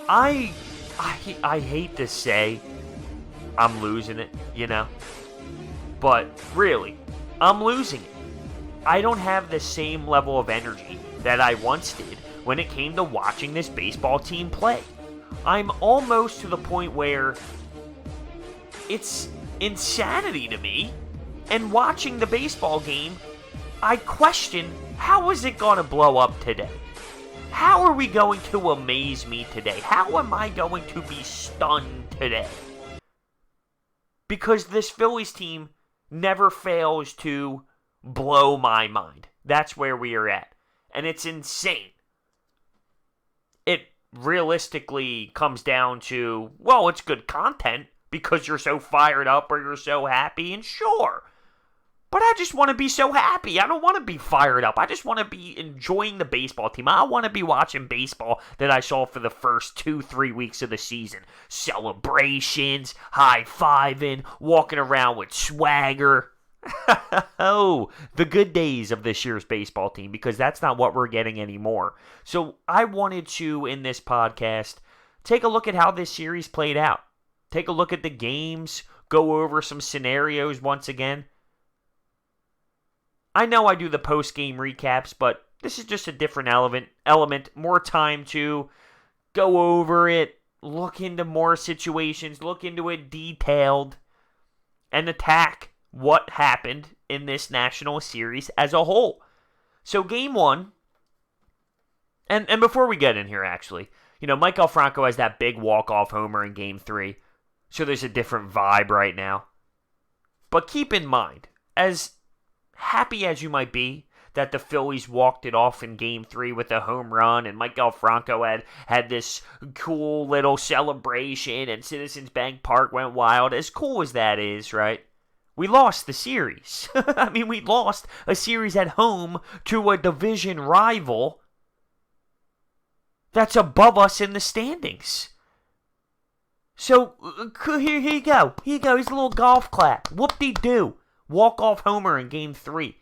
I hate to say I'm losing it, but really, I'm losing it. I don't have the same level of energy that I once did when it came to watching this baseball team play. I'm almost to the point where it's insanity to me, and watching the baseball game, I question, how is it going to blow up today? How are we going to amaze me today? How am I going to be stunned today? Because this Phillies team never fails to blow my mind. That's where we are at. And it's insane. It realistically comes down to, well, it's good content because you're so fired up or you're so happy, and sure. But I just want to be so happy. I don't want to be fired up. I just want to be enjoying the baseball team. I want to be watching baseball that I saw for the first 2-3 weeks of the season. Celebrations, high-fiving, walking around with swagger. Oh, the good days of this year's baseball team, because that's not what we're getting anymore. So I wanted to, in this podcast, take a look at how this series played out. Take a look at the games, go over some scenarios once again. I know I do the post-game recaps, but this is just a different element, more time to go over it, look into more situations, look into it detailed, and attack what happened in this national series as a whole. So game one, and before we get in here actually, Maikel Franco has that big walk-off homer in game 3, so there's a different vibe right now. But keep in mind, as happy as you might be that the Phillies walked it off in game 3 with a home run, and Maikel Franco had this cool little celebration, and Citizens Bank Park went wild, as cool as that is, right? We lost the series. I mean, we lost a series at home to a division rival that's above us in the standings. So, here you go. Here you go. Here's a little golf clap. Woopdy Doo. Walk-off homer in game 3.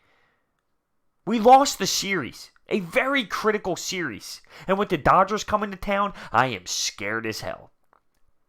We lost the series. A very critical series. And with the Dodgers coming to town, I am scared as hell.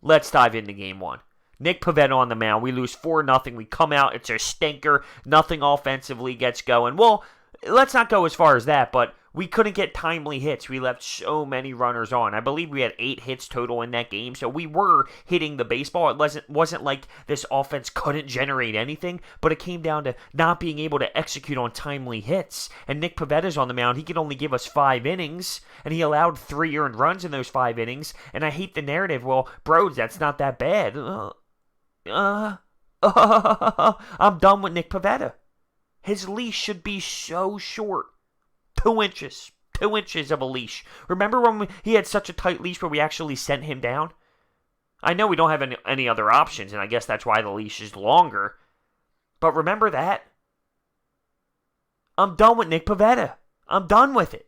Let's dive into game 1. Nick Pavetta on the mound. We lose 4-0. We come out. It's a stinker. Nothing offensively gets going. Well, let's not go as far as that, but we couldn't get timely hits. We left so many runners on. I believe we had 8 hits total in that game, so we were hitting the baseball. It wasn't like this offense couldn't generate anything, but it came down to not being able to execute on timely hits. And Nick Pavetta's on the mound. He could only give us 5 innings, and he allowed 3 earned runs in those 5 innings. And I hate the narrative, well, bros, that's not that bad. I'm done with Nick Pavetta. His leash should be so short. 2 inches. 2 inches of a leash. Remember when he had such a tight leash where we actually sent him down? I know we don't have any other options, and I guess that's why the leash is longer. But remember that? I'm done with Nick Pavetta. I'm done with it.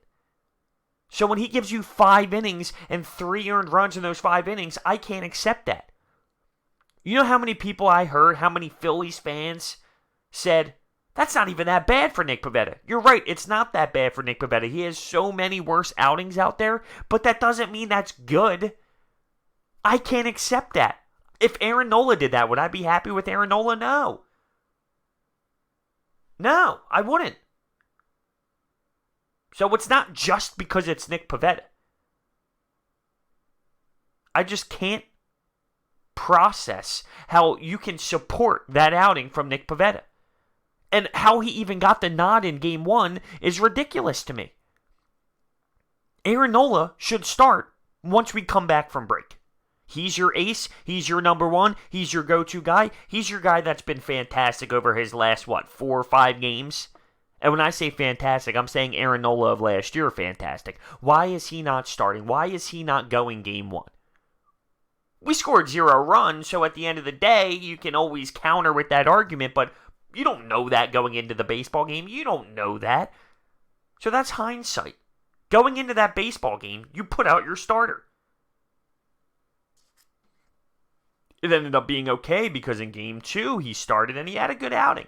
So when he gives you 5 innings and 3 earned runs in those 5 innings, I can't accept that. You know how many people I heard, how many Phillies fans said, that's not even that bad for Nick Pavetta. You're right, it's not that bad for Nick Pavetta. He has so many worse outings out there, but that doesn't mean that's good. I can't accept that. If Aaron Nola did that, would I be happy with Aaron Nola? No. No, I wouldn't. So it's not just because it's Nick Pavetta. I just can't process how you can support that outing from Nick Pavetta. And how he even got the nod in game 1 is ridiculous to me. Aaron Nola should start once we come back from break. He's your ace. He's your number 1. He's your go-to guy. He's your guy that's been fantastic over his last, 4 or 5 games. And when I say fantastic, I'm saying Aaron Nola of last year fantastic. Why is he not starting? Why is he not going game 1? We scored 0 runs, so at the end of the day, you can always counter with that argument, but you don't know that going into the baseball game. You don't know that. So that's hindsight. Going into that baseball game, you put out your starter. It ended up being okay because in game 2, he started and he had a good outing.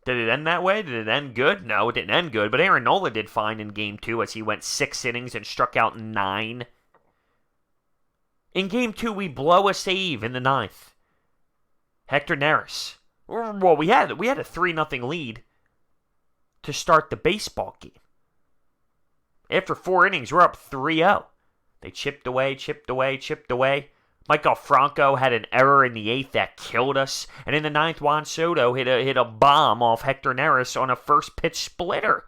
Did it end that way? Did it end good? No, it didn't end good, but Aaron Nola did fine in game 2 as he went 6 innings and struck out 9. In Game 2, we blow a save in the 9th. Hector Neris. Well, we had a 3-0 lead to start the baseball game. After 4 innings, we're up 3-0. They chipped away. Maikel Franco had an error in the 8th that killed us. And in the 9th, Juan Soto hit a bomb off Hector Neris on a first pitch splitter.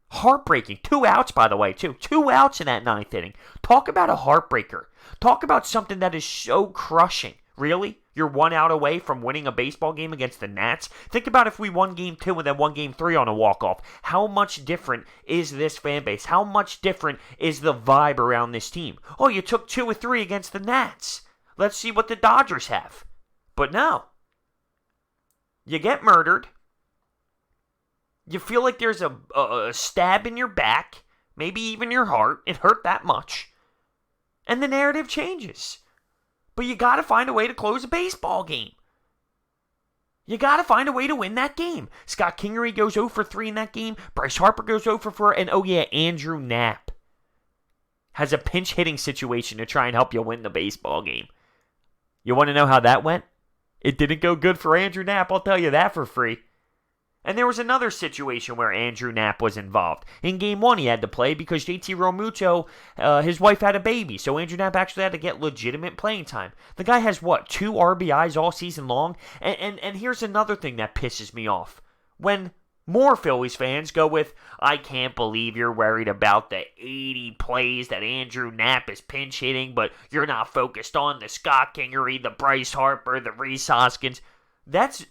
Heartbreaking. 2 outs, by the way, too. 2 outs in that 9th inning. Talk about a heartbreaker. Talk about something that is so crushing. Really? You're 1 out away from winning a baseball game against the Nats? Think about if we won Game 2 and then won Game 3 on a walk-off. How much different is this fan base? How much different is the vibe around this team? Oh, you took 2 or 3 against the Nats. Let's see what the Dodgers have. But no. You get murdered. You feel like there's a stab in your back, maybe even your heart. It hurt that much. And the narrative changes. But you got to find a way to close a baseball game. You got to find a way to win that game. Scott Kingery goes 0 for 3 in that game. Bryce Harper goes 0 for 4. And Andrew Knapp has a pinch hitting situation to try and help you win the baseball game. You want to know how that went? It didn't go good for Andrew Knapp, I'll tell you that for free. And there was another situation where Andrew Knapp was involved. In Game 1, he had to play because JT Realmuto, his wife had a baby. So Andrew Knapp actually had to get legitimate playing time. The guy has, 2 RBIs all season long? And here's another thing that pisses me off. When more Phillies fans go with, I can't believe you're worried about the 80 plays that Andrew Knapp is pinch hitting, but you're not focused on the Scott Kingery, the Bryce Harper, the Rhys Hoskins. That's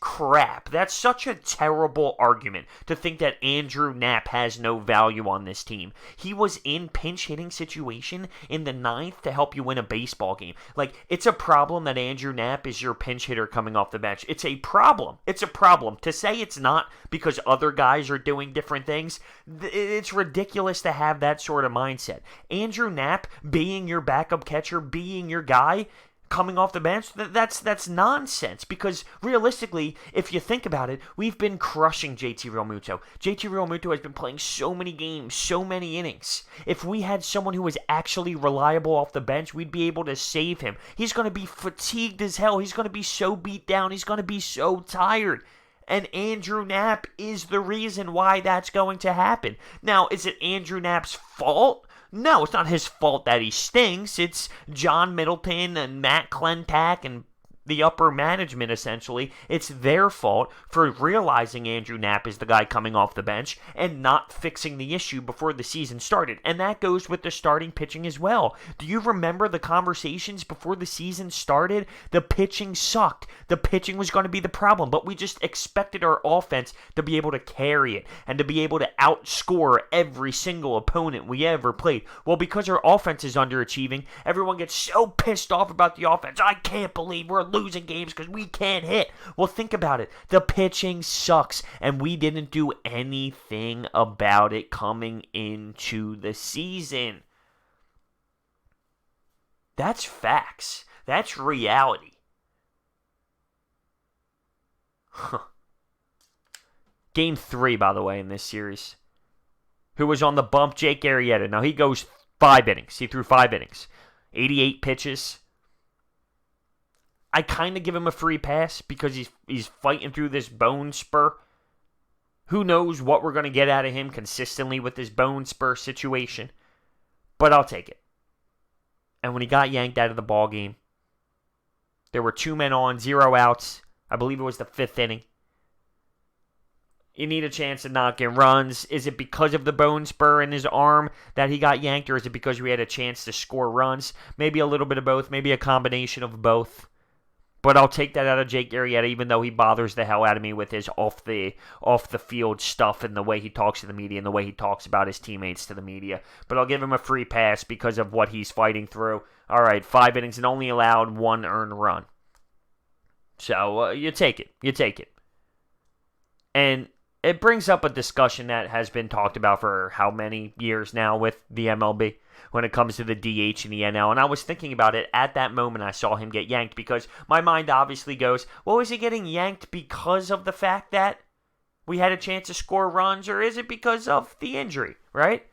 crap. That's such a terrible argument to think that Andrew Knapp has no value on this team. He was in pinch hitting situation in the 9th to help you win a baseball game. Like, it's a problem that Andrew Knapp is your pinch hitter coming off the bench. It's a problem. It's a problem. To say it's not because other guys are doing different things, it's ridiculous to have that sort of mindset. Andrew Knapp being your backup catcher, being your guy, coming off the bench, that's nonsense. Because realistically, if you think about it, we've been crushing JT Realmuto. JT Realmuto has been playing so many games, so many innings. If we had someone who was actually reliable off the bench, we'd be able to save him. He's going to be fatigued as hell. He's going to be so beat down. He's going to be so tired. And Andrew Knapp is the reason why that's going to happen. Now, is it Andrew Knapp's fault? No, it's not his fault that he stinks. It's John Middleton and Matt Klentak and the upper management, essentially. It's their fault for realizing Andrew Knapp is the guy coming off the bench and not fixing the issue before the season started. And that goes with the starting pitching as well. Do you remember the conversations before the season started? The pitching sucked. The pitching was going to be the problem, but we just expected our offense to be able to carry it and to be able to outscore every single opponent we ever played. Well, because our offense is underachieving, everyone gets so pissed off about the offense. I can't believe we're losing games because we can't hit. Well, think about it. The pitching sucks, and we didn't do anything about it coming into the season. That's facts. That's reality. Game 3, by the way, in this series. Who was on the bump? Jake Arrieta. Now, he goes 5 innings. He threw 5 innings. 88 pitches. I kind of give him a free pass because he's fighting through this bone spur. Who knows what we're going to get out of him consistently with this bone spur situation. But I'll take it. And when he got yanked out of the ball game, there were 2 men on, 0 outs. I believe it was the 5th inning. You need a chance to knock in runs. Is it because of the bone spur in his arm that he got yanked, or is it because we had a chance to score runs? Maybe a little bit of both, maybe a combination of both. But I'll take that out of Jake Arrieta, even though he bothers the hell out of me with his off the field stuff and the way he talks to the media and the way he talks about his teammates to the media. But I'll give him a free pass because of what he's fighting through. All right, 5 innings and only allowed 1 earned run. So you take it. You take it. And it brings up a discussion that has been talked about for how many years now with the MLB when it comes to the DH and the NL. And I was thinking about it at that moment I saw him get yanked because my mind obviously goes, well, is he getting yanked because of the fact that we had a chance to score runs, or is it because of the injury, right?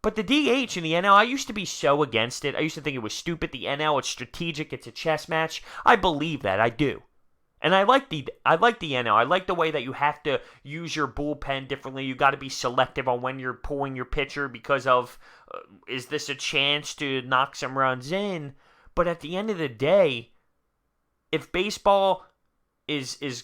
But the DH in the NL, I used to be so against it. I used to think it was stupid. The NL, it's strategic. It's a chess match. I believe that. I do. And I like the NL. I like the way that you have to use your bullpen differently. You got to be selective on when you're pulling your pitcher because of is this a chance to knock some runs in? But at the end of the day, if baseball is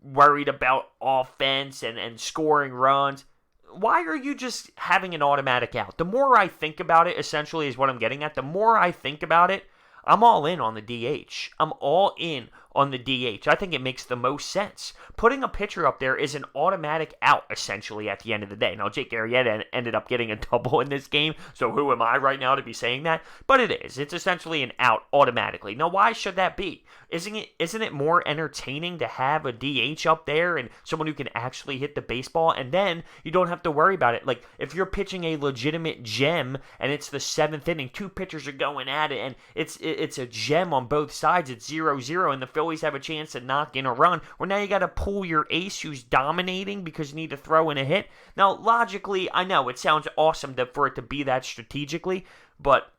worried about offense and scoring runs, why are you just having an automatic out? The more I think about it, essentially, is what I'm getting at. The more I think about it, I'm all in on the DH. I'm all in on the DH. I think it makes the most sense. Putting a pitcher up there is an automatic out, essentially, at the end of the day. Now, Jake Arrieta ended up getting a double in this game, so who am I right now to be saying that? But it is. It's essentially an out automatically. Now, why should that be? Isn't it more entertaining to have a DH up there and someone who can actually hit the baseball? And then you don't have to worry about it. Like, if you're pitching a legitimate gem and it's the 7th inning, 2 pitchers are going at it, and it's a gem on both sides. It's 0-0, and the Phillies have a chance to knock in a run. Well, now you got to pull your ace who's dominating because you need to throw in a hit. Now, logically, I know it sounds awesome for it to be that strategically, but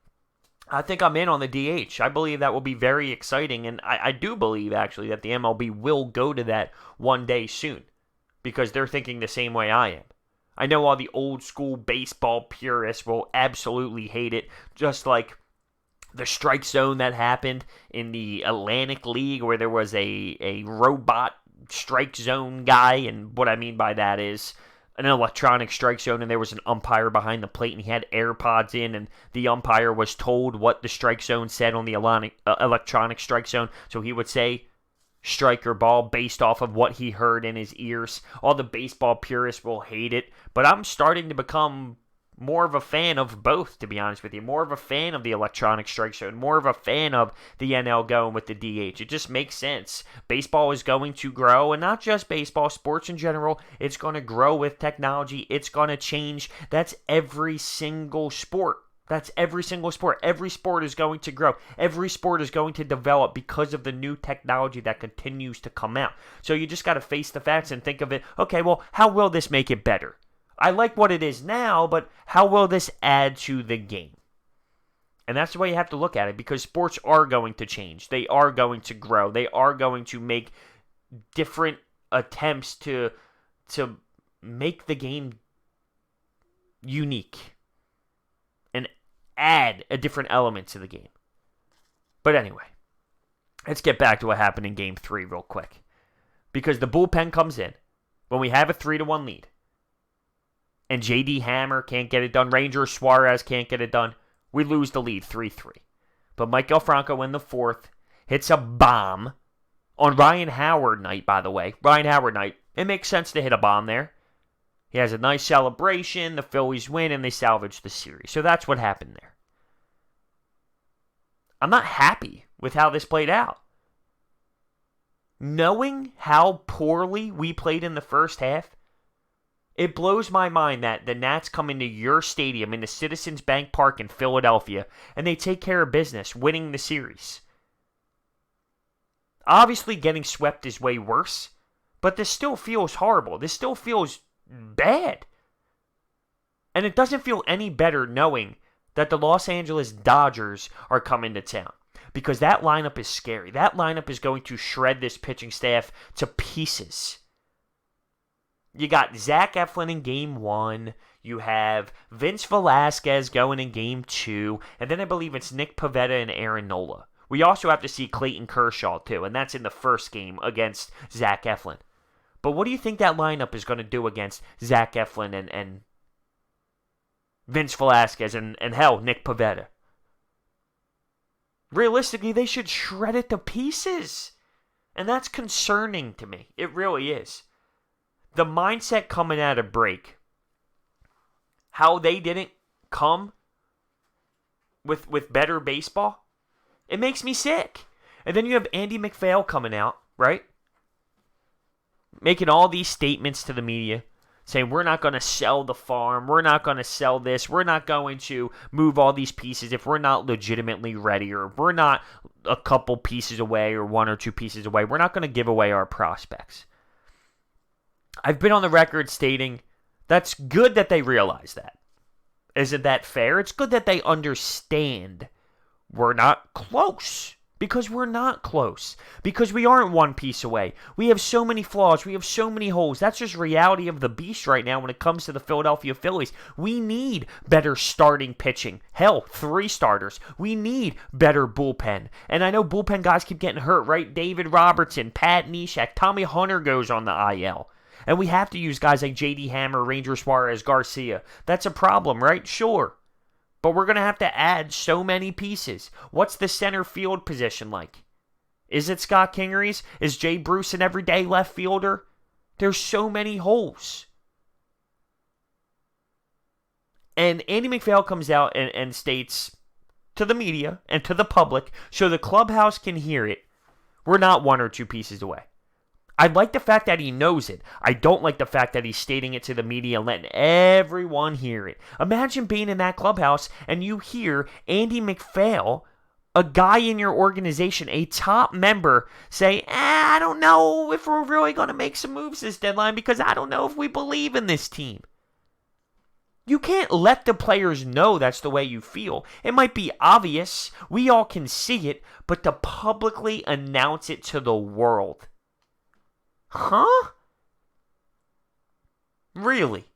I think I'm in on the DH. I believe that will be very exciting, and I do believe, actually, that the MLB will go to that one day soon because they're thinking the same way I am. I know all the old school baseball purists will absolutely hate it, just like the strike zone that happened in the Atlantic League where there was a robot strike zone guy, and what I mean by that is an electronic strike zone, and there was an umpire behind the plate, and he had AirPods in, and the umpire was told what the strike zone said on the electronic strike zone, so he would say strike or ball based off of what he heard in his ears. All the baseball purists will hate it, but I'm starting to become more of a fan of both, to be honest with you. More of a fan of the electronic strike zone. More of a fan of the NL going with the DH. It just makes sense. Baseball is going to grow, and not just baseball, sports in general. It's going to grow with technology. It's going to change. That's every single sport. That's every single sport. Every sport is going to grow. Every sport is going to develop because of the new technology that continues to come out. So you just got to face the facts and think of it, okay, well, how will this make it better? I like what it is now, but how will this add to the game? And that's the way you have to look at it, because sports are going to change. They are going to grow. They are going to make different attempts to make the game unique and add a different element to the game. But anyway, let's get back to what happened in Game 3 real quick. Because the bullpen comes in when we have a 3-1 lead. And J.D. Hammer can't get it done. Ranger Suarez can't get it done. We lose the lead 3-3. But Maikel Franco in the 4th hits a bomb on Ryan Howard night, by the way. Ryan Howard night. It makes sense to hit a bomb there. He has a nice celebration. The Phillies win, and they salvage the series. So that's what happened there. I'm not happy with how this played out. Knowing how poorly we played in the first half, it blows my mind that the Nats come into your stadium in the Citizens Bank Park in Philadelphia and they take care of business, winning the series. Obviously, getting swept is way worse, but this still feels horrible. This still feels bad. And it doesn't feel any better knowing that the Los Angeles Dodgers are coming to town, because that lineup is scary. That lineup is going to shred this pitching staff to pieces. You got Zach Eflin in Game 1. You have Vince Velasquez going in Game 2. And then I believe it's Nick Pavetta and Aaron Nola. We also have to see Clayton Kershaw, too. And that's in the first game against Zach Eflin. But what do you think that lineup is going to do against Zach Eflin and Vince Velasquez and hell, Nick Pavetta? Realistically, they should shred it to pieces. And that's concerning to me. It really is. The mindset coming out of break, how they didn't come with better baseball, it makes me sick. And then you have Andy MacPhail coming out, right? Making all these statements to the media, saying we're not going to sell the farm, we're not going to sell this, we're not going to move all these pieces if we're not legitimately ready, or if we're not a couple pieces away or 1 or 2 pieces away, we're not going to give away our prospects. I've been on the record stating that's good that they realize that. Isn't that fair? It's good that they understand we're not close. Because we're not close. Because we aren't one piece away. We have so many flaws. We have so many holes. That's just reality of the beast right now when it comes to the Philadelphia Phillies. We need better starting pitching. Hell, 3 starters. We need better bullpen. And I know bullpen guys keep getting hurt, right? David Robertson, Pat Neshek, Tommy Hunter goes on the IL. And we have to use guys like J.D. Hammer, Ranger Suarez, Garcia. That's a problem, right? Sure. But we're going to have to add so many pieces. What's the center field position like? Is it Scott Kingery's? Is Jay Bruce an everyday left fielder? There's so many holes. And Andy MacPhail comes out and states to the media and to the public, so the clubhouse can hear it, we're not 1 or 2 pieces away. I like the fact that he knows it. I don't like the fact that he's stating it to the media and letting everyone hear it. Imagine being in that clubhouse and you hear Andy MacPhail, a guy in your organization, a top member, say, I don't know if we're really going to make some moves this deadline because I don't know if we believe in this team. You can't let the players know that's the way you feel. It might be obvious. We all can see it, but to publicly announce it to the world. Huh? Really?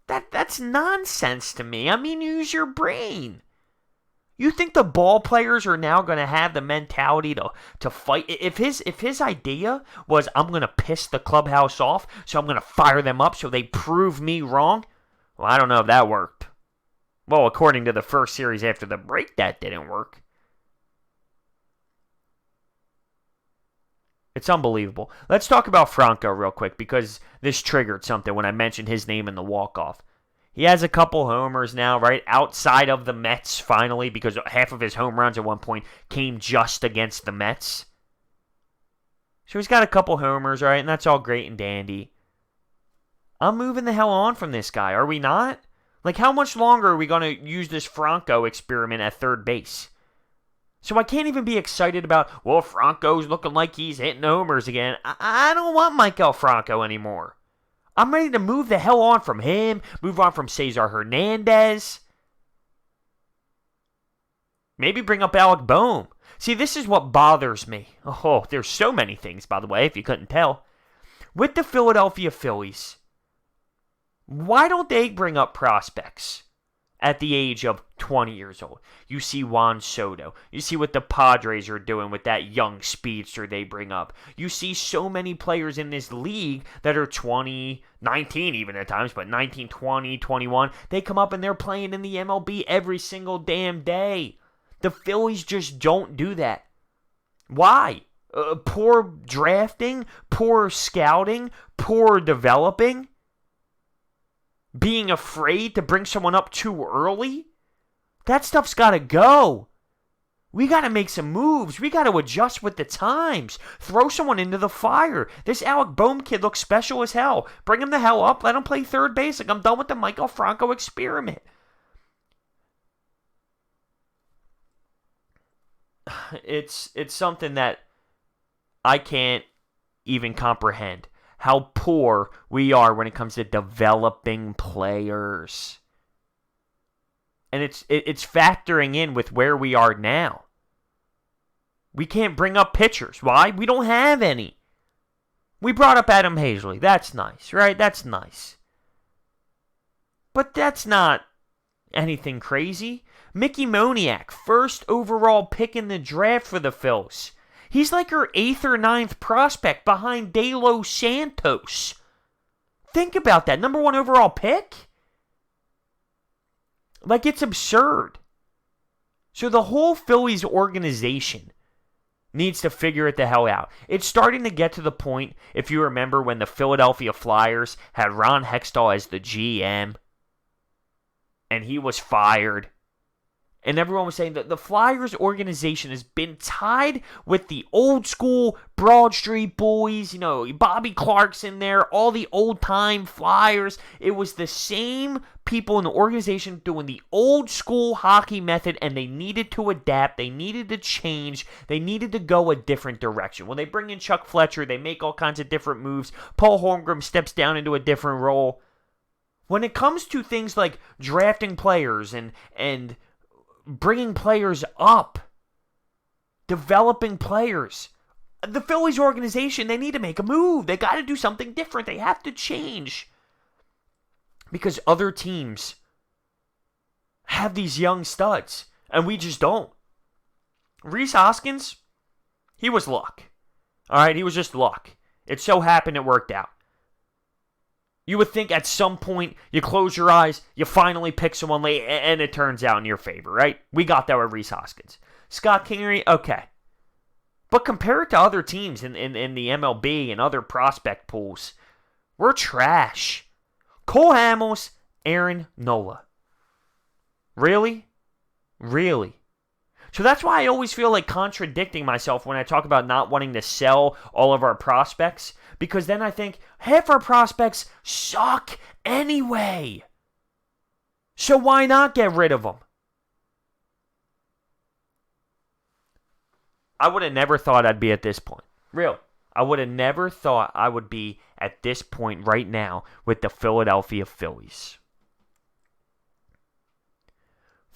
That's nonsense to me. I mean, use your brain. You think the ball players are now going to have the mentality to fight? If his idea was, I'm going to piss the clubhouse off, so I'm going to fire them up so they prove me wrong, well, I don't know if that worked. Well, according to the first series after the break, that didn't work. It's unbelievable. Let's talk about Franco real quick because this triggered something when I mentioned his name in the walk-off. He has a couple homers now, right, outside of the Mets finally, because half of his home runs at one point came just against the Mets. So he's got a couple homers, right, and that's all great and dandy. I'm moving the hell on from this guy, are we not? Like, how much longer are we going to use this Franco experiment at third base? So I can't even be excited about, well, Franco's looking like he's hitting homers again. I don't want Maikel Franco anymore. I'm ready to move the hell on from him, move on from Cesar Hernandez. Maybe bring up Alec Boehm. See, this is what bothers me. Oh, there's so many things, by the way, if you couldn't tell. With the Philadelphia Phillies, why don't they bring up prospects at the age of 20 years old? You see Juan Soto. You see what the Padres are doing with that young speedster they bring up. You see so many players in this league that are 20, 19 even at times, but 19, 20, 21. They come up and they're playing in the MLB every single damn day. The Phillies just don't do that. Why? Poor drafting? Poor scouting? Poor developing? Being afraid to bring someone up too early? That stuff's got to go. We got to make some moves. We got to adjust with the times. Throw someone into the fire. This Alec Boehm kid looks special as hell. Bring him the hell up. Let him play third base. Like, I'm done with the Maikel Franco experiment. It's something that I can't even comprehend. How poor we are when it comes to developing players. And it's factoring in with where we are now. We can't bring up pitchers. Why? We don't have any. We brought up Adam Hazley. That's nice, right? That's nice. But that's not anything crazy. Mickey Moniak, first overall pick in the draft for the Phils. He's like our 8th or 9th prospect behind De Los Santos. Think about that. Number 1 overall pick? Like, it's absurd. So the whole Phillies organization needs to figure it the hell out. It's starting to get to the point, if you remember, when the Philadelphia Flyers had Ron Hextall as the GM, and he was fired. And everyone was saying that the Flyers organization has been tied with the old school Broad Street boys, you know, Bobby Clark's in there, all the old time Flyers. It was the same people in the organization doing the old school hockey method, and they needed to adapt, they needed to change, they needed to go a different direction. When they bring in Chuck Fletcher, they make all kinds of different moves. Paul Holmgren steps down into a different role. When it comes to things like drafting players and bringing players up, developing players, the Phillies organization, they need to make a move. They got to do something different. They have to change. Because other teams have these young studs, and we just don't. Rhys Hoskins, he was luck. All right, he was just luck. It so happened it worked out. You would think at some point you close your eyes, you finally pick someone late, and it turns out in your favor, right? We got that with Rhys Hoskins. Scott Kingery, okay. But compare it to other teams in the MLB and other prospect pools, we're trash. Cole Hamels, Aaron Nola. Really? Really? So that's why I always feel like contradicting myself when I talk about not wanting to sell all of our prospects, because then I think half our prospects suck anyway. So why not get rid of them? I would have never thought I'd be at this point. Real. I would have never thought I would be at this point right now with the Philadelphia Phillies.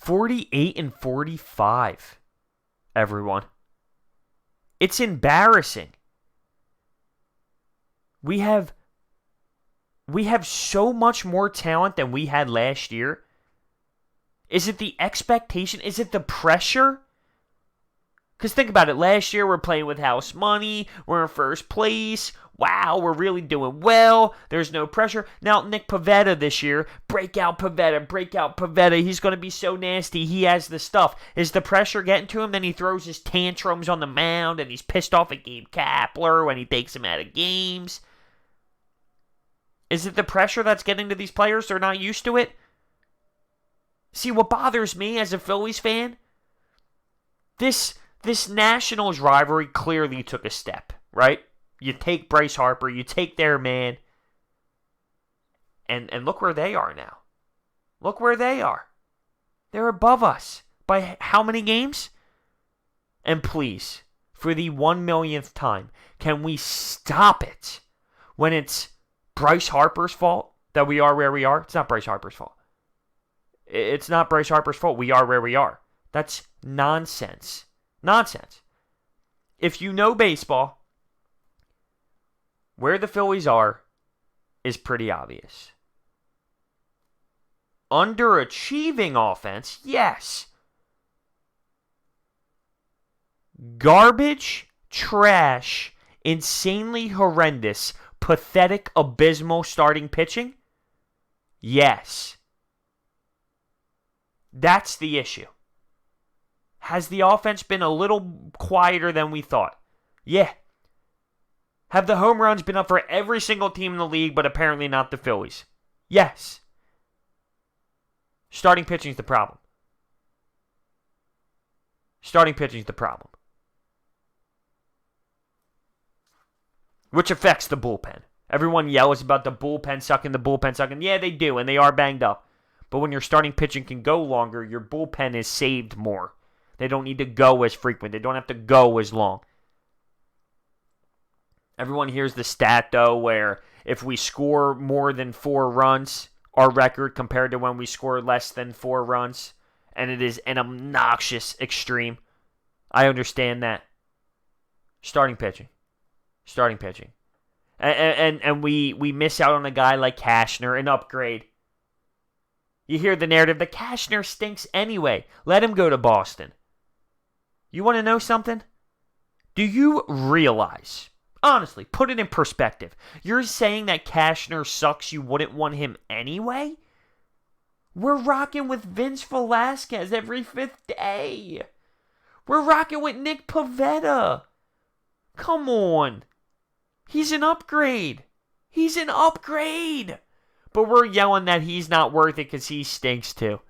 48-45, everyone. It's embarrassing. We have so much more talent than we had last year. Is it the expectation? Is it the pressure? Because think about it. Last year, we're playing with house money. We're in first place. Wow, we're really doing well. There's no pressure. Now, Nick Pavetta this year. Breakout Pavetta. He's going to be so nasty. He has the stuff. Is the pressure getting to him? Then he throws his tantrums on the mound, and he's pissed off at Gabe Kapler when he takes him out of games. Is it the pressure that's getting to these players? They're not used to it? See, what bothers me as a Phillies fan, this Nationals rivalry clearly took a step, right? You take Bryce Harper, you take their man, and look where they are now. Look where they are. They're above us. By how many games? And please, for the 1,000,000th time, can we stop it when it's Bryce Harper's fault that we are where we are? It's not Bryce Harper's fault. It's not Bryce Harper's fault. We are where we are. That's nonsense. Nonsense. If you know baseball, where the Phillies are is pretty obvious. Underachieving offense, yes. Garbage, trash, insanely horrendous, pathetic, abysmal starting pitching, yes. That's the issue. Has the offense been a little quieter than we thought? Yeah. Have the home runs been up for every single team in the league, but apparently not the Phillies? Yes. Starting pitching's the problem. Starting pitching's the problem. Which affects the bullpen. Everyone yells about the bullpen sucking. Yeah, they do, and they are banged up. But when your starting pitching can go longer, your bullpen is saved more. They don't need to go as frequent. They don't have to go as long. Everyone hears the stat, though, where if we score more than 4 runs, our record compared to when we score less than 4 runs, and it is an obnoxious extreme. I understand that. Starting pitching. And we miss out on a guy like Cashner, an upgrade. You hear the narrative, the Cashner stinks anyway. Let him go to Boston. You want to know something? Do you realize, honestly, put it in perspective, you're saying that Cashner sucks, you wouldn't want him anyway? We're rocking with Vince Velasquez every 5th day. We're rocking with Nick Pavetta. Come on. He's an upgrade. But we're yelling that he's not worth it because he stinks too.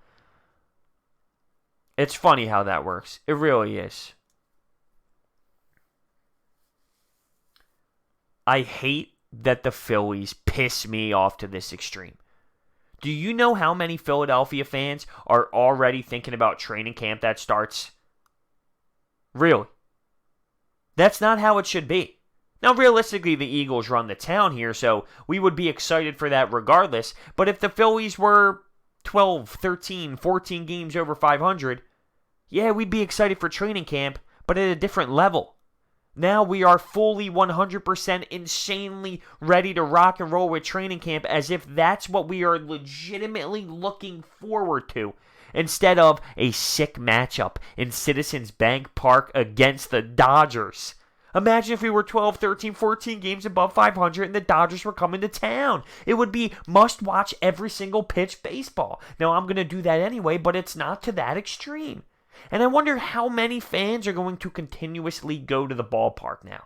It's funny how that works. It really is. I hate that the Phillies piss me off to this extreme. Do you know how many Philadelphia fans are already thinking about training camp that starts? Really? That's not how it should be. Now, realistically, the Eagles run the town here, so we would be excited for that regardless. But if the Phillies were 12, 13, 14 games over 500, yeah, we'd be excited for training camp, but at a different level. Now we are fully 100% insanely ready to rock and roll with training camp as if that's what we are legitimately looking forward to, instead of a sick matchup in Citizens Bank Park against the Dodgers. Imagine if we were 12, 13, 14 games above 500 and the Dodgers were coming to town. It would be must-watch every single pitch baseball. Now, I'm going to do that anyway, but it's not to that extreme. And I wonder how many fans are going to continuously go to the ballpark now.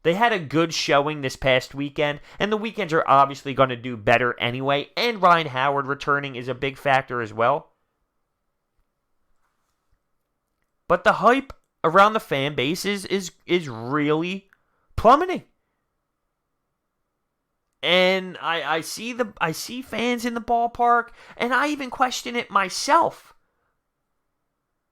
They had a good showing this past weekend, and the weekends are obviously going to do better anyway, and Ryan Howard returning is a big factor as well. But the hype around the fan base is really plummeting. And I see fans in the ballpark, and I even question it myself.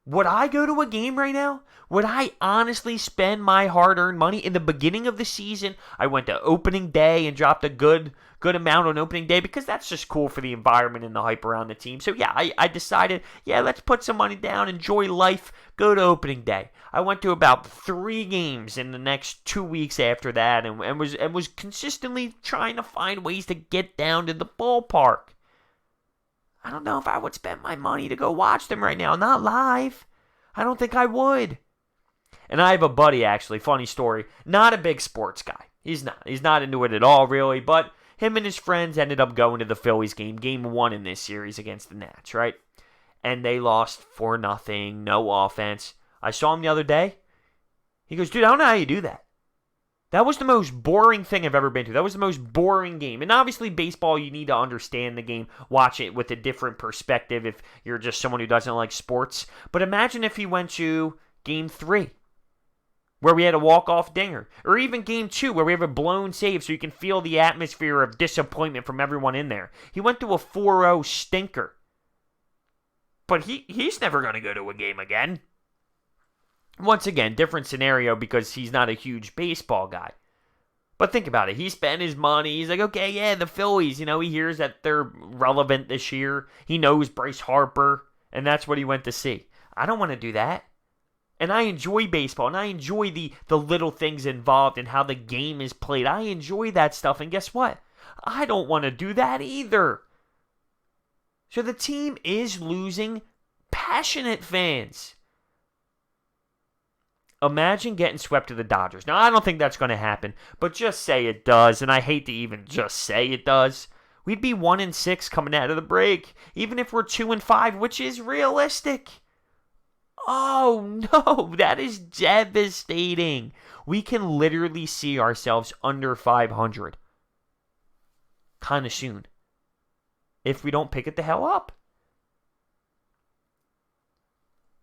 Would I go to a game right now? Would I honestly spend my hard-earned money? In the beginning of the season, I went to opening day and dropped a good amount on opening day because that's just cool for the environment and the hype around the team. So yeah, I decided, let's put some money down, enjoy life, go to opening day. I went to about 3 games in the next 2 weeks after that and was consistently trying to find ways to get down to the ballpark. I don't know if I would spend my money to go watch them right now. Not live. I don't think I would. And I have a buddy, actually, funny story, not a big sports guy. He's not into it at all, really, but him and his friends ended up going to the Phillies game 1 in this series against the Nats, right? And they lost 4-0, no offense. I saw him the other day. He goes, dude, I don't know how you do that. That was the most boring thing I've ever been to. That was the most boring game. And obviously, baseball, you need to understand the game, watch it with a different perspective if you're just someone who doesn't like sports. But imagine if he went to Game 3, where we had a walk-off dinger. Or even Game 2, where we have a blown save so you can feel the atmosphere of disappointment from everyone in there. He went to a 4-0 stinker. But he's never going to go to a game again. Once again, different scenario because he's not a huge baseball guy. But think about it. He spent his money. He's like, okay, yeah, the Phillies. He hears that they're relevant this year. He knows Bryce Harper. And that's what he went to see. I don't want to do that. And I enjoy baseball. And I enjoy the little things involved and how the game is played. I enjoy that stuff. And guess what? I don't want to do that either. So the team is losing passionate fans. Imagine getting swept to the Dodgers. Now, I don't think that's going to happen, but just say it does, and I hate to even just say it does. We'd be 1-6 coming out of the break, even if we're 2-5, which is realistic. Oh, no, that is devastating. We can literally see ourselves under 500 kind of soon if we don't pick it the hell up.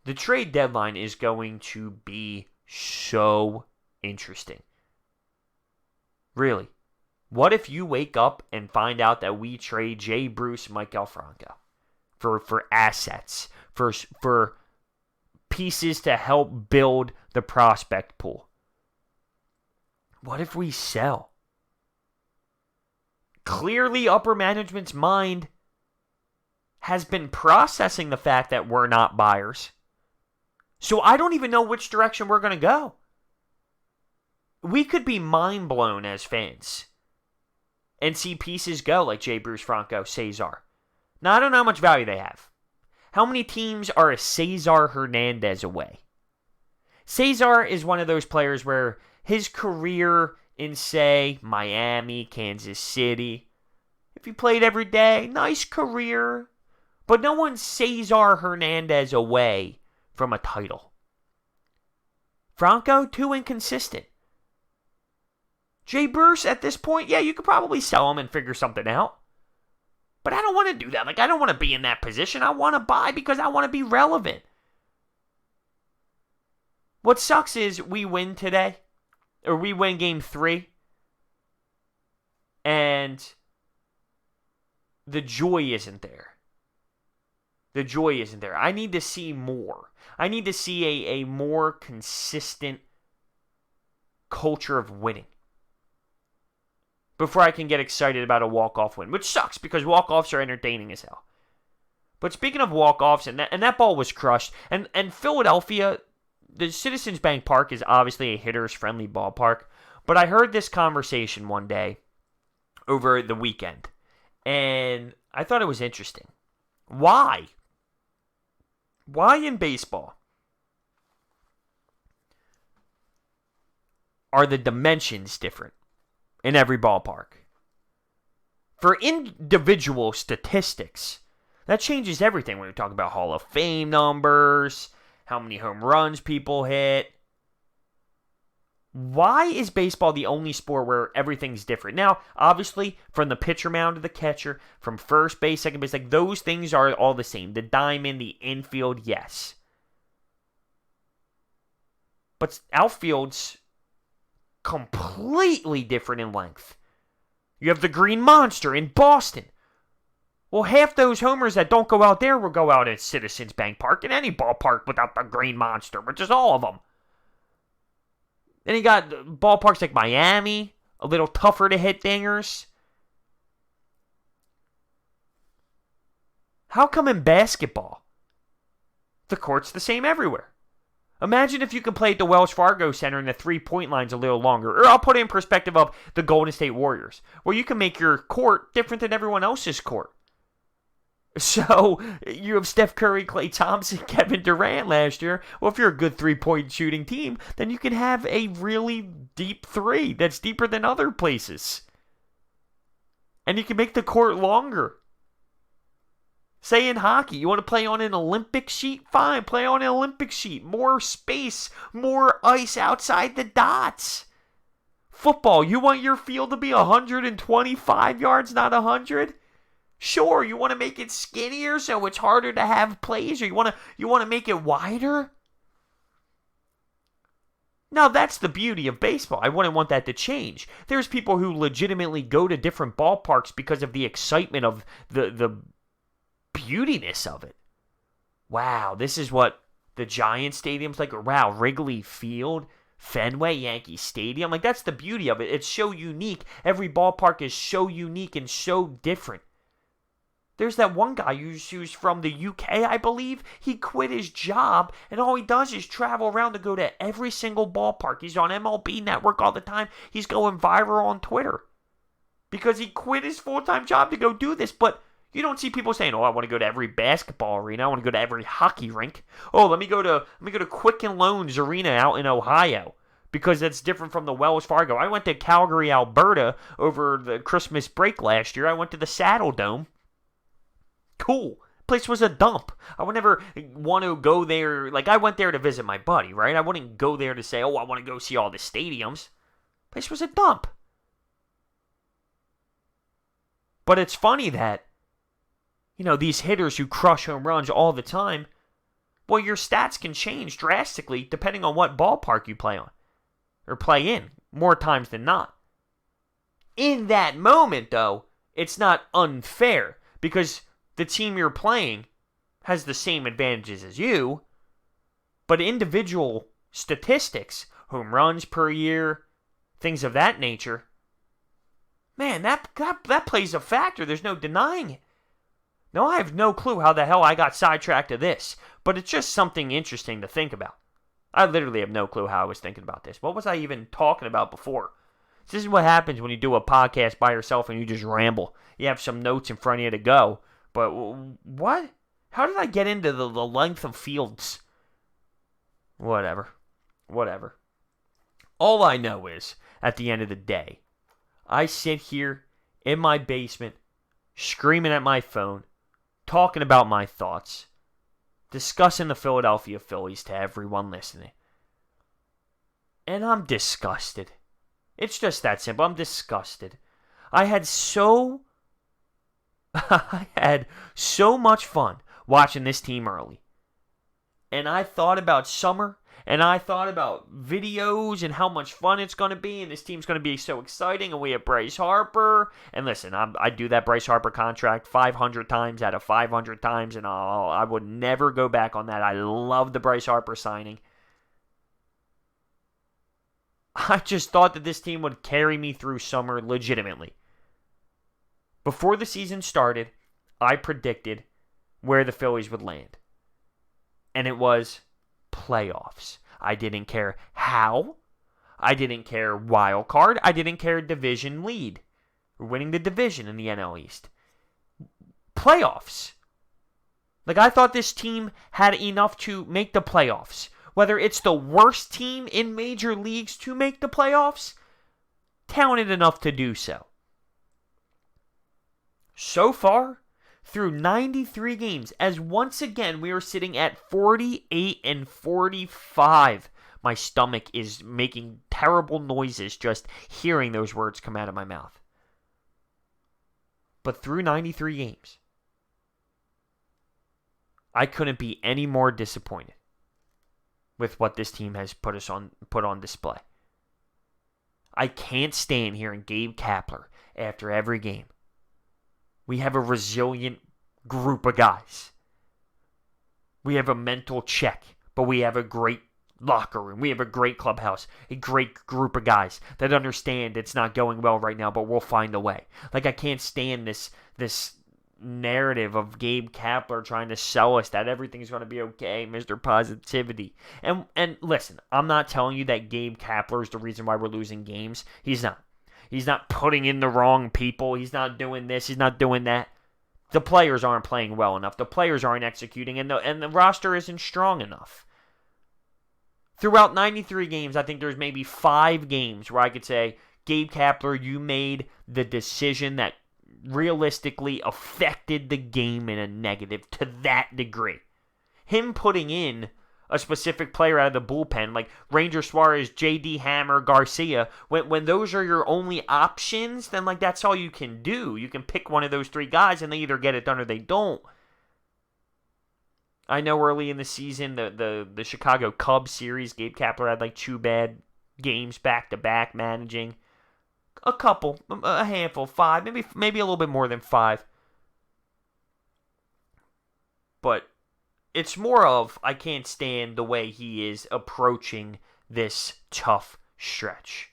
The trade deadline is going to be so interesting. Really. What if you wake up and find out that we trade Jay Bruce, Maikel Franco for assets, for pieces to help build the prospect pool? What if we sell? Clearly, upper management's mind has been processing the fact that we're not buyers. So I don't even know which direction we're going to go. We could be mind blown as fans and see pieces go like Jay Bruce, Franco, Cesar. Now, I don't know how much value they have. How many teams are a Cesar Hernandez away? Cesar is one of those players where his career in, say, Miami, Kansas City, if he played every day, nice career. But no one's Cesar Hernandez away from a title. Franco, too inconsistent. Jay Bruce, at this point, yeah, you could probably sell him and figure something out. But I don't want to do that. I don't want to be in that position. I want to buy because I want to be relevant. What sucks is we win today, or we win Game 3, and the joy isn't there. The joy isn't there. I need to see more. I need to see a more consistent culture of winning before I can get excited about a walk-off win, which sucks because walk-offs are entertaining as hell. But speaking of walk-offs, and that ball was crushed, and Philadelphia, the Citizens Bank Park is obviously a hitter's-friendly ballpark, but I heard this conversation one day over the weekend, and I thought it was interesting. Why? Why in baseball are the dimensions different in every ballpark? For individual statistics, that changes everything when we talk about Hall of Fame numbers, how many home runs people hit. Why is baseball the only sport where everything's different? Now, obviously, from the pitcher mound to the catcher, from first base, second base, like those things are all the same. The diamond, the infield, yes. But outfield's completely different in length. You have the Green Monster in Boston. Well, half those homers that don't go out there will go out at Citizens Bank Park, in any ballpark without the Green Monster, which is all of them. Then you got ballparks like Miami, a little tougher to hit dingers. How come in basketball, the court's the same everywhere? Imagine if you could play at the Wells Fargo Center and the three-point line's a little longer. Or I'll put it in perspective of the Golden State Warriors, where you can make your court different than everyone else's court. So, you have Steph Curry, Klay Thompson, Kevin Durant last year. Well, if you're a good three-point shooting team, then you can have a really deep three that's deeper than other places. And you can make the court longer. Say in hockey, you want to play on an Olympic sheet? Fine, play on an Olympic sheet. More space, more ice outside the dots. Football, you want your field to be 125 yards, not 100? Sure, you want to make it skinnier so it's harder to have plays, or you want to make it wider? Now, that's the beauty of baseball. I wouldn't want that to change. There's people who legitimately go to different ballparks because of the excitement of the beautiness of it. Wow, this is what the Giant Stadium's like. Or wow, Wrigley Field, Fenway, Yankee Stadium. Like, that's the beauty of it. It's so unique. Every ballpark is so unique and so different. There's that one guy who's from the UK, I believe. He quit his job, and all he does is travel around to go to every single ballpark. He's on MLB Network all the time. He's going viral on Twitter because he quit his full-time job to go do this. But you don't see people saying, "Oh, I want to go to every basketball arena. I want to go to every hockey rink. Oh, let me go to Quicken Loans Arena out in Ohio." Because that's different from the Wells Fargo. I went to Calgary, Alberta over the Christmas break last year. I went to the Saddle Dome. Cool. Place was a dump. I would never want to go there. Like, I went there to visit my buddy, right? I wouldn't go there to say, "Oh, I want to go see all the stadiums." Place was a dump. But it's funny that, these hitters who crush home runs all the time, well, your stats can change drastically depending on what ballpark you play on. Or play in, more times than not. In that moment, though, it's not unfair, because the team you're playing has the same advantages as you, but individual statistics, home runs per year, things of that nature, man, that plays a factor. There's no denying it. Now, I have no clue how the hell I got sidetracked to this, but it's just something interesting to think about. I literally have no clue how I was thinking about this. What was I even talking about before? This is what happens when you do a podcast by yourself and you just ramble. You have some notes in front of you to go. But what? How did I get into the length of fields? Whatever. All I know is, at the end of the day, I sit here in my basement, screaming at my phone, talking about my thoughts, discussing the Philadelphia Phillies to everyone listening. And I'm disgusted. It's just that simple. I'm disgusted. I had so much fun watching this team early. And I thought about summer, and I thought about videos and how much fun it's going to be, and this team's going to be so exciting, and we have Bryce Harper. And listen, I'd do that Bryce Harper contract 500 times out of 500 times, and I would never go back on that. I love the Bryce Harper signing. I just thought that this team would carry me through summer legitimately. Before the season started, I predicted where the Phillies would land. And it was playoffs. I didn't care how. I didn't care wild card. I didn't care division lead. Winning the division in the NL East. Playoffs. Like, I thought this team had enough to make the playoffs. Whether it's the worst team in major leagues to make the playoffs, talented enough to do so. So far, through 93 games, as once again we are sitting at 48-45. My stomach is making terrible noises just hearing those words come out of my mouth. But through 93 games, I couldn't be any more disappointed with what this team has put on display. I can't stand hearing Gabe Kapler after every game. We have a resilient group of guys. We have a mental check, but we have a great locker room. We have a great clubhouse, a great group of guys that understand it's not going well right now, but we'll find a way. Like, I can't stand this narrative of Gabe Kapler trying to sell us that everything's going to be okay, Mr. Positivity. And listen, I'm not telling you that Gabe Kapler is the reason why we're losing games. He's not. He's not putting in the wrong people. He's not doing this. He's not doing that. The players aren't playing well enough. The players aren't executing, and the roster isn't strong enough. Throughout 93 games, I think there's maybe 5 games where I could say, Gabe Kapler, you made the decision that realistically affected the game in a negative to that degree. Him putting in a specific player out of the bullpen, like Ranger Suarez, J.D. Hammer, Garcia, when those are your only options, then like that's all you can do. You can pick one of those 3 guys and they either get it done or they don't. I know early in the season, the Chicago Cubs series, Gabe Kapler had like 2 bad games back-to-back managing. A couple, a handful, 5, maybe a little bit more than 5. But it's more of, I can't stand the way he is approaching this tough stretch.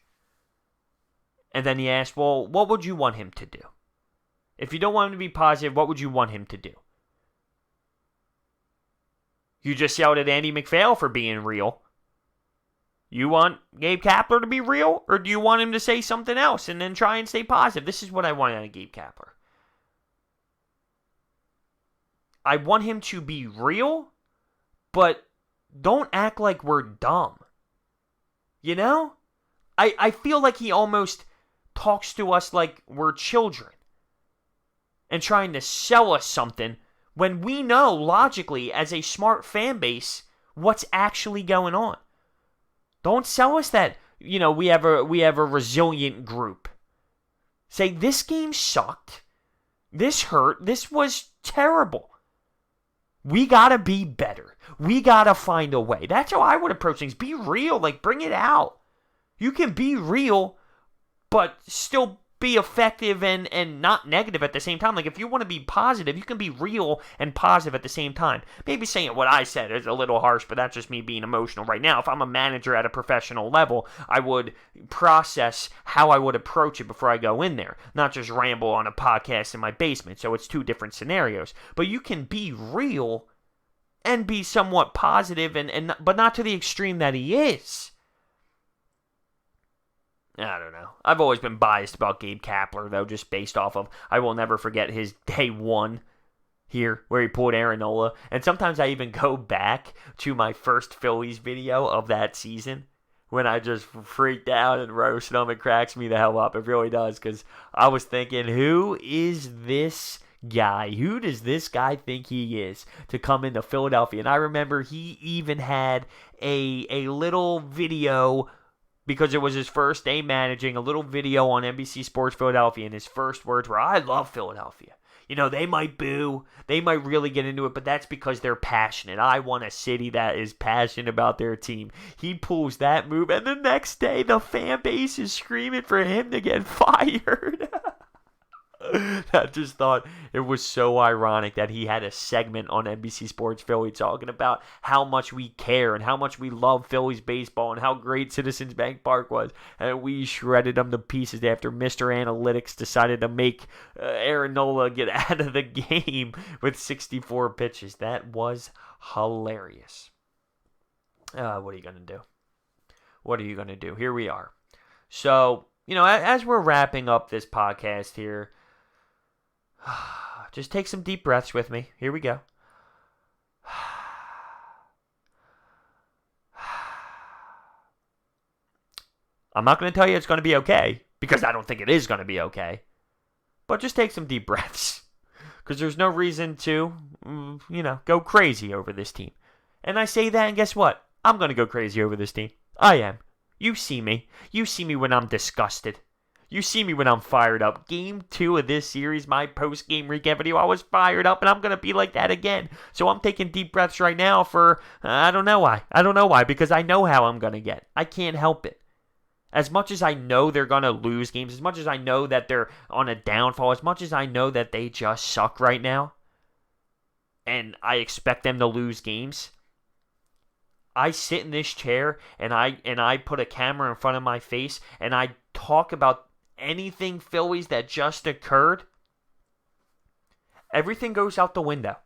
And then he asked, well, what would you want him to do? If you don't want him to be positive, what would you want him to do? You just yelled at Andy MacPhail for being real. You want Gabe Kapler to be real, or do you want him to say something else and then try and stay positive? This is what I want out of Gabe Kapler. I want him to be real, but don't act like we're dumb. You know? I feel like he almost talks to us like we're children and trying to sell us something when we know logically as a smart fan base what's actually going on. Don't sell us that, we have a resilient group. Say, this game sucked. This hurt. This was terrible. We gotta be better. We gotta find a way. That's how I would approach things. Be real. Like, bring it out. You can be real, but still be effective and not negative at the same time. Like, if you want to be positive, you can be real and positive at the same time. Maybe saying what I said is a little harsh, but that's just me being emotional right now. If I'm a manager at a professional level, I would process how I would approach it before I go in there, not just ramble on a podcast in my basement. So it's 2 different scenarios. But you can be real and be somewhat positive, but not to the extreme that he is. I don't know. I've always been biased about Gabe Kapler, though, just based off of, I will never forget his day 1 here, where he pulled Aaron Nola. And sometimes I even go back to my first Phillies video of that season, when I just freaked out and roasted him. It cracks me the hell up. It really does, because I was thinking, who is this guy? Who does this guy think he is to come into Philadelphia? And I remember he even had a little video, because it was his first day managing, a little video on NBC Sports Philadelphia, and his first words were, I love Philadelphia. They might boo, they might really get into it, but that's because they're passionate. I want a city that is passionate about their team. He pulls that move, and the next day, the fan base is screaming for him to get fired. I just thought it was so ironic that he had a segment on NBC Sports Philly talking about how much we care and how much we love Phillies baseball and how great Citizens Bank Park was. And we shredded them to pieces after Mr. Analytics decided to make Aaron Nola get out of the game with 64 pitches. That was hilarious. What are you going to do? What are you going to do? Here we are. So, as we're wrapping up this podcast here, just take some deep breaths with me. Here we go. I'm not going to tell you it's going to be okay, because I don't think it is going to be okay. But just take some deep breaths, because there's no reason to, go crazy over this team. And I say that, and guess what? I'm going to go crazy over this team. I am. You see me. You see me when I'm disgusted. You see me when I'm fired up. Game 2 of this series, my post-game recap video, I was fired up, and I'm going to be like that again. So I'm taking deep breaths right now for, I don't know why. I don't know why, because I know how I'm going to get. I can't help it. As much as I know they're going to lose games, as much as I know that they're on a downfall, as much as I know that they just suck right now, and I expect them to lose games, I sit in this chair and I put a camera in front of my face and I talk about anything Phillies that just occurred. Everything goes out the window.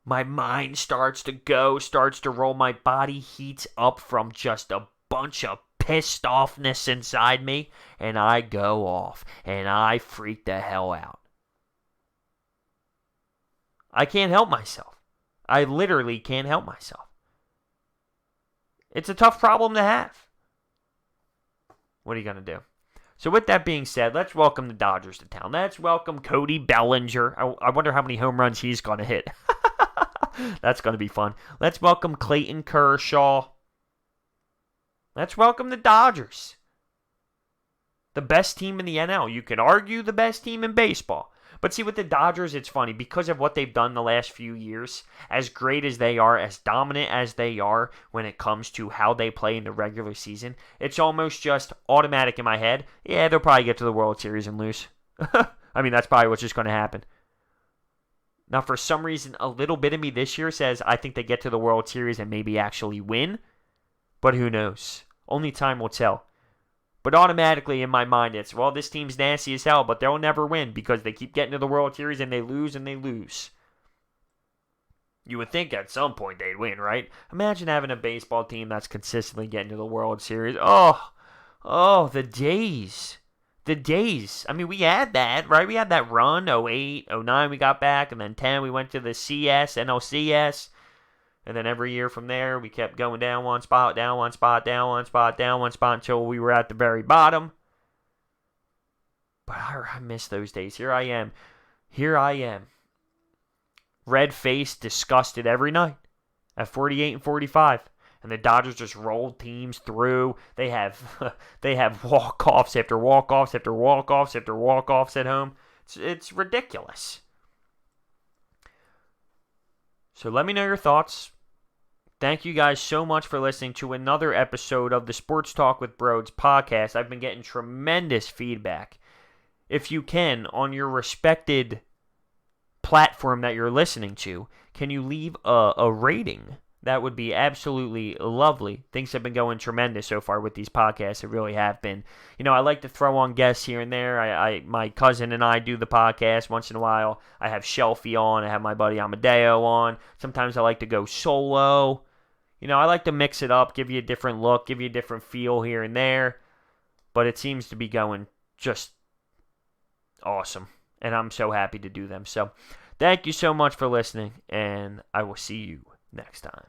My mind starts to roll. My body heats up from just a bunch of pissed offness inside me, and I go off and I freak the hell out. I can't help myself. I literally can't help myself. It's a tough problem to have. What are you going to do? So with that being said, let's welcome the Dodgers to town. Let's welcome Cody Bellinger. I wonder how many home runs he's going to hit. That's going to be fun. Let's welcome Clayton Kershaw. Let's welcome the Dodgers. The best team in the NL. You can argue the best team in baseball. But see, with the Dodgers, it's funny. Because of what they've done the last few years, as great as they are, as dominant as they are when it comes to how they play in the regular season, it's almost just automatic in my head. Yeah, they'll probably get to the World Series and lose. I mean, that's probably what's just going to happen. Now, for some reason, a little bit of me this year says I think they get to the World Series and maybe actually win. But who knows? Only time will tell. But automatically in my mind, it's, well, this team's nasty as hell, but they'll never win because they keep getting to the World Series and they lose and they lose. You would think at some point they'd win, right? Imagine having a baseball team that's consistently getting to the World Series. Oh, the days. The days. I mean, we had that, right? We had that run, 08, 09 we got back, and then 10 we went to the CS, NLCS. And then every year from there, we kept going down one spot, down one spot, down one spot, down one spot until we were at the very bottom. But I miss those days. Here I am. Red-faced, disgusted every night at 48 and 45. And the Dodgers just rolled teams through. They have walk-offs after walk-offs after walk-offs after walk-offs at home. It's ridiculous. So let me know your thoughts. Thank you guys so much for listening to another episode of the Sports Talk with Broads podcast. I've been getting tremendous feedback. If you can, on your respected platform that you're listening to, can you leave a rating? That would be absolutely lovely. Things have been going tremendous so far with these podcasts. They really have been. I like to throw on guests here and there. My cousin and I do the podcast once in a while. I have Shelfie on. I have my buddy Amadeo on. Sometimes I like to go solo. I like to mix it up, give you a different look, give you a different feel here and there. But it seems to be going just awesome. And I'm so happy to do them. So thank you so much for listening, and I will see you next time.